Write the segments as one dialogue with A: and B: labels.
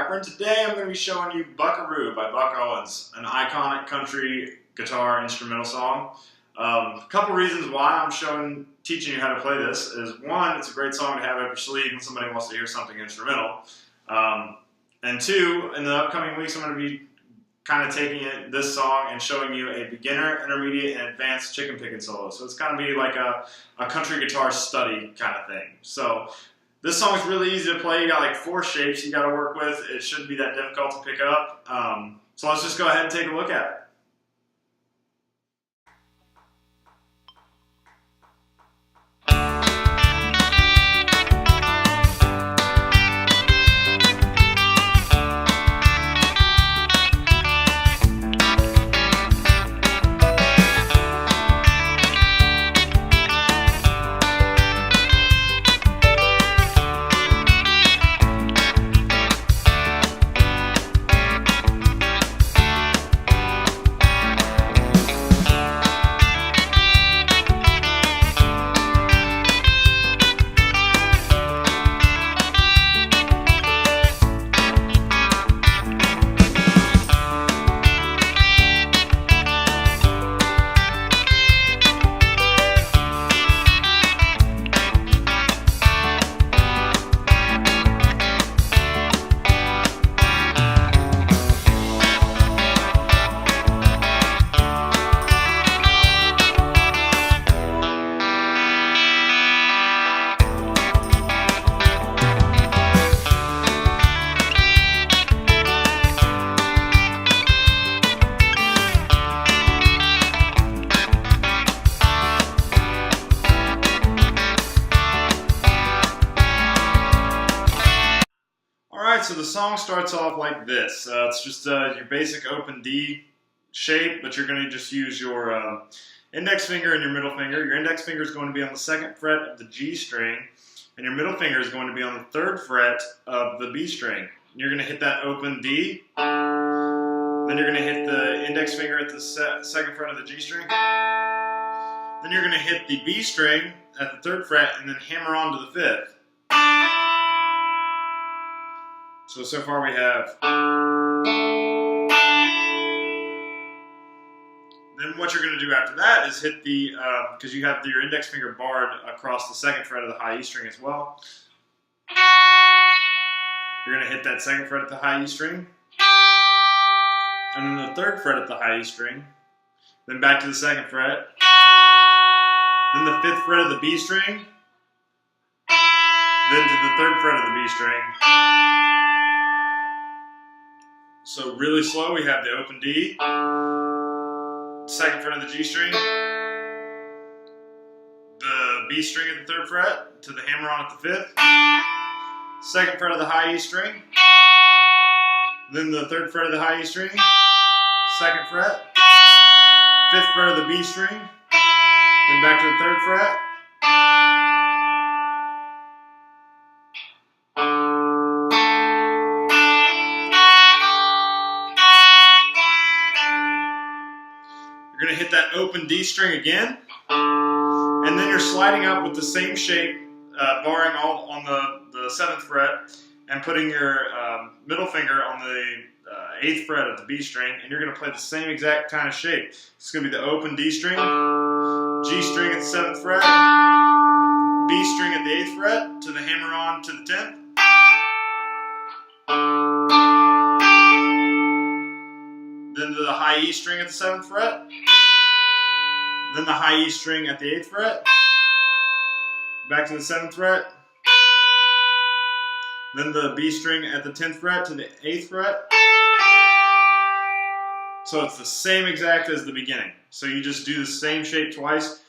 A: Blackburn. Today I'm going to be showing you Buckaroo by Buck Owens, an iconic country guitar instrumental song. A couple reasons why I'm teaching you how to play this is, one, it's a great song to have up your sleeve when somebody wants to hear something instrumental. And two, in the upcoming weeks I'm going to be kind of taking this song and showing you a beginner, intermediate, and advanced chicken picking solo. So it's kind of be like a country guitar study kind of thing. So this song is really easy to play. You got like 4 shapes you got to work with. It shouldn't be that difficult to pick up. So let's just go ahead and take a look at it. Alright, so the song starts off like this. It's just your basic open D shape, but you're going to just use your index finger and your middle finger. Your index finger is going to be on the 2nd fret of the G string, and your middle finger is going to be on the 3rd fret of the B string. You're going to hit that open D, then you're going to hit the index finger at the 2nd fret of the G string, then you're going to hit the B string at the 3rd fret, and then hammer on to the 5th. So far we have. Then what you're going to do after that is hit the, because you have your index finger barred across the 2nd fret of the high E string as well. You're going to hit that 2nd fret at the high E string, and then the 3rd fret at the high E string, then back to the 2nd fret, then the 5th fret of the B string, then to the 3rd fret of the B string. So really slow, we have the open D, 2nd fret of the G string, the B string at the 3rd fret to the hammer on at the 5th, 2nd fret of the high E string, then the 3rd fret of the high E string, 2nd fret, 5th fret of the B string, then back to the 3rd fret. You're going to hit that open D string again, and then you're sliding up with the same shape, barring all on the 7th fret, and putting your middle finger on the 8th fret of the B string, and you're going to play the same exact kind of shape. It's going to be the open D string, G string at the 7th fret, B string at the 8th fret, to the hammer on to the 10th. Then to the high E string at the 7th fret, then the high E string at the 8th fret, back to the 7th fret, then the B string at the 10th fret to the 8th fret. So it's the same exact as the beginning. So you just do the same shape twice,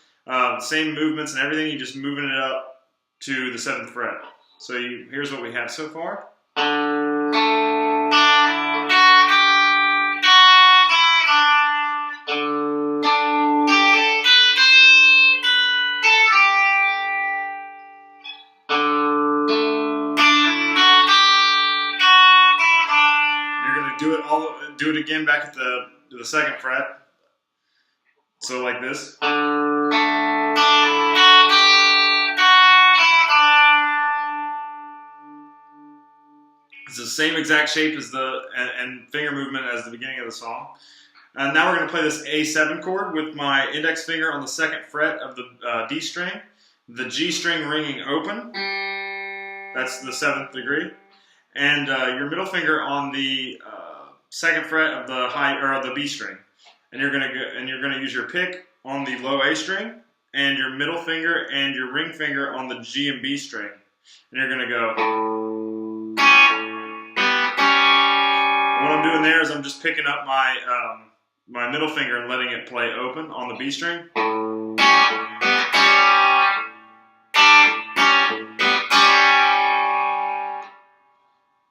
A: same movements and everything, you're just moving it up to the 7th fret. So here's what we have so far. Do it again back at the 2nd fret. So like this. It's the same exact shape as and finger movement as the beginning of the song. And now we're going to play this A7 chord with my index finger on the 2nd fret of the D string, the G string ringing open. That's the 7th degree, and your middle finger on the 2nd fret of the B string, and you're gonna use your pick on the low A string, and your middle finger and your ring finger on the G and B string, and you're gonna go. What I'm doing there is I'm just picking up my middle finger and letting it play open on the B string.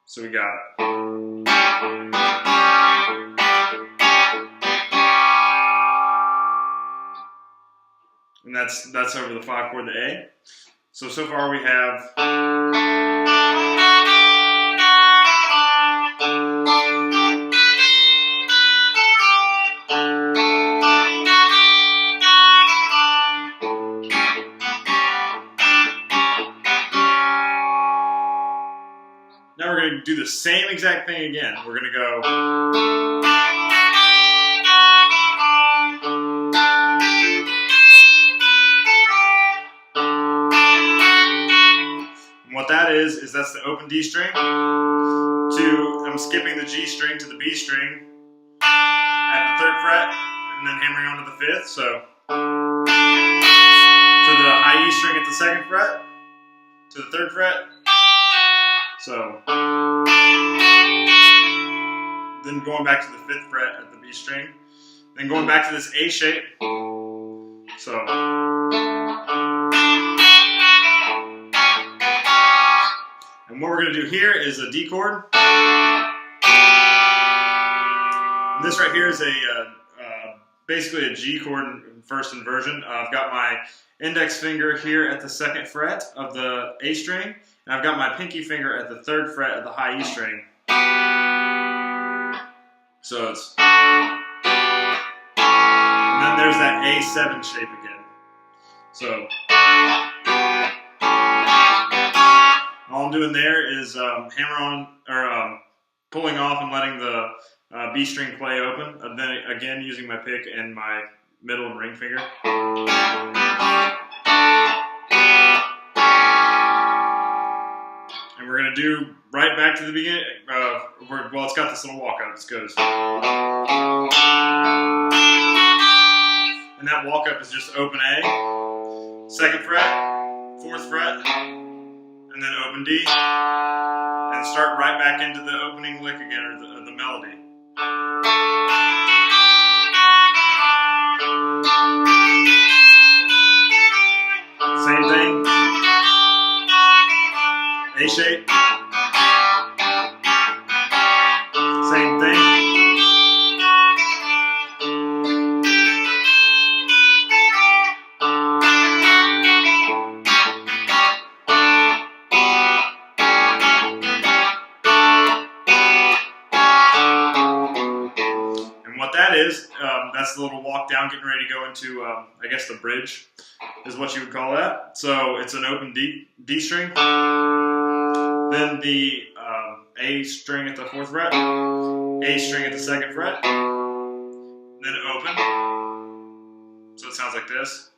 A: So we got. And that's over the 5 chord, the A. So far we have. Now we're going to do the same exact thing again. We're going to go. And what that is that's the open D string. I'm skipping the G string to the B string at the 3rd fret, and then hammering onto the 5th. So to the high E string at the 2nd fret, to the 3rd fret. So then going back to the 5th fret at the B string, then going back to this A shape. So and what we're going to do here is a D chord. And this right here is basically a G chord in first inversion. I've got my index finger here at the 2nd fret of the A string, and I've got my pinky finger at the 3rd fret of the high E string. So it's, and then there's that A7 shape again. So all I'm doing there is hammer on, or pulling off and letting the B string play open, and then again using my pick and my middle and ring finger. And we're going to do right back to the beginning. Well, it's got this little walk up. It goes. And that walk up is just open A, 2nd fret, 4th fret, and then open D, and start right back into the opening lick again, or the melody. Same thing. A shape. Same thing. And what that is, that's the little walk down, getting ready to go into, I guess, the bridge is what you would call that. So it's an open D string, then the A string at the 4th fret, A string at the 2nd fret, then open. So it sounds like this.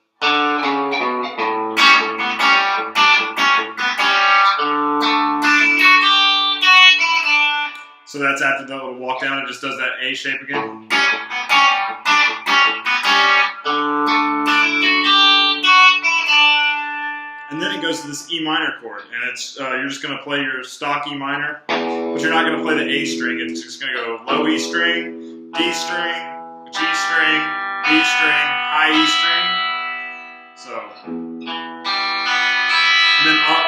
A: So that's after the little walk down. It just does that A shape again. And then it goes to this E minor chord, and it's you're just going to play your stock E minor, but you're not going to play the A string. It's just going to go low E string, D string, G string, B string, high E string. So, and then up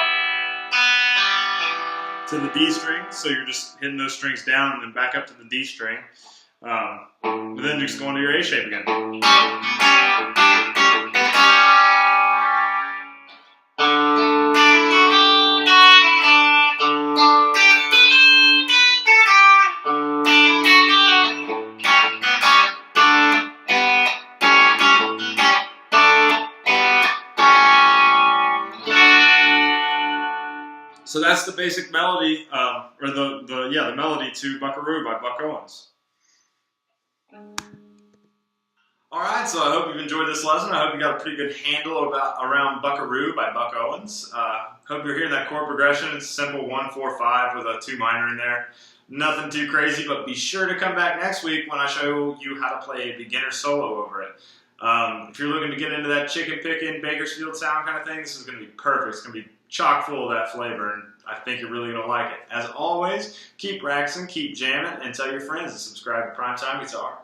A: to the D string. So you're just hitting those strings down, and then back up to the D string. But then just go into your A shape again. So that's the basic melody, or the melody to Buckaroo by Buck Owens. All right, so I hope you've enjoyed this lesson. I hope you got a pretty good handle around Buckaroo by Buck Owens. Hope you're hearing that chord progression. It's simple 1-4-5 with a 2 minor in there. Nothing too crazy, but be sure to come back next week when I show you how to play a beginner solo over it. If you're looking to get into that chicken pickin', Bakersfield sound kind of thing, this is going to be perfect. It's going to be chock full of that flavor, and I think you're really going to like it. As always, keep practicing, keep jamming, and tell your friends to subscribe to Primetime Guitar.